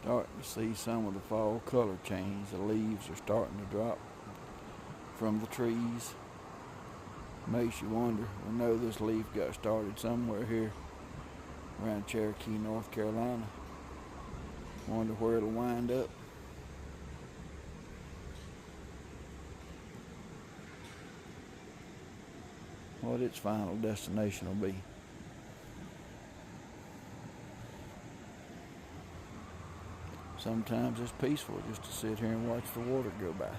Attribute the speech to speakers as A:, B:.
A: Starting to see some of the fall color change. The leaves are starting to drop from the trees. Makes you wonder. We know this leaf got started somewhere here around Cherokee, North Carolina. Wonder where it'll wind up. What its final destination will be. Sometimes it's peaceful just to sit here and watch the water go by.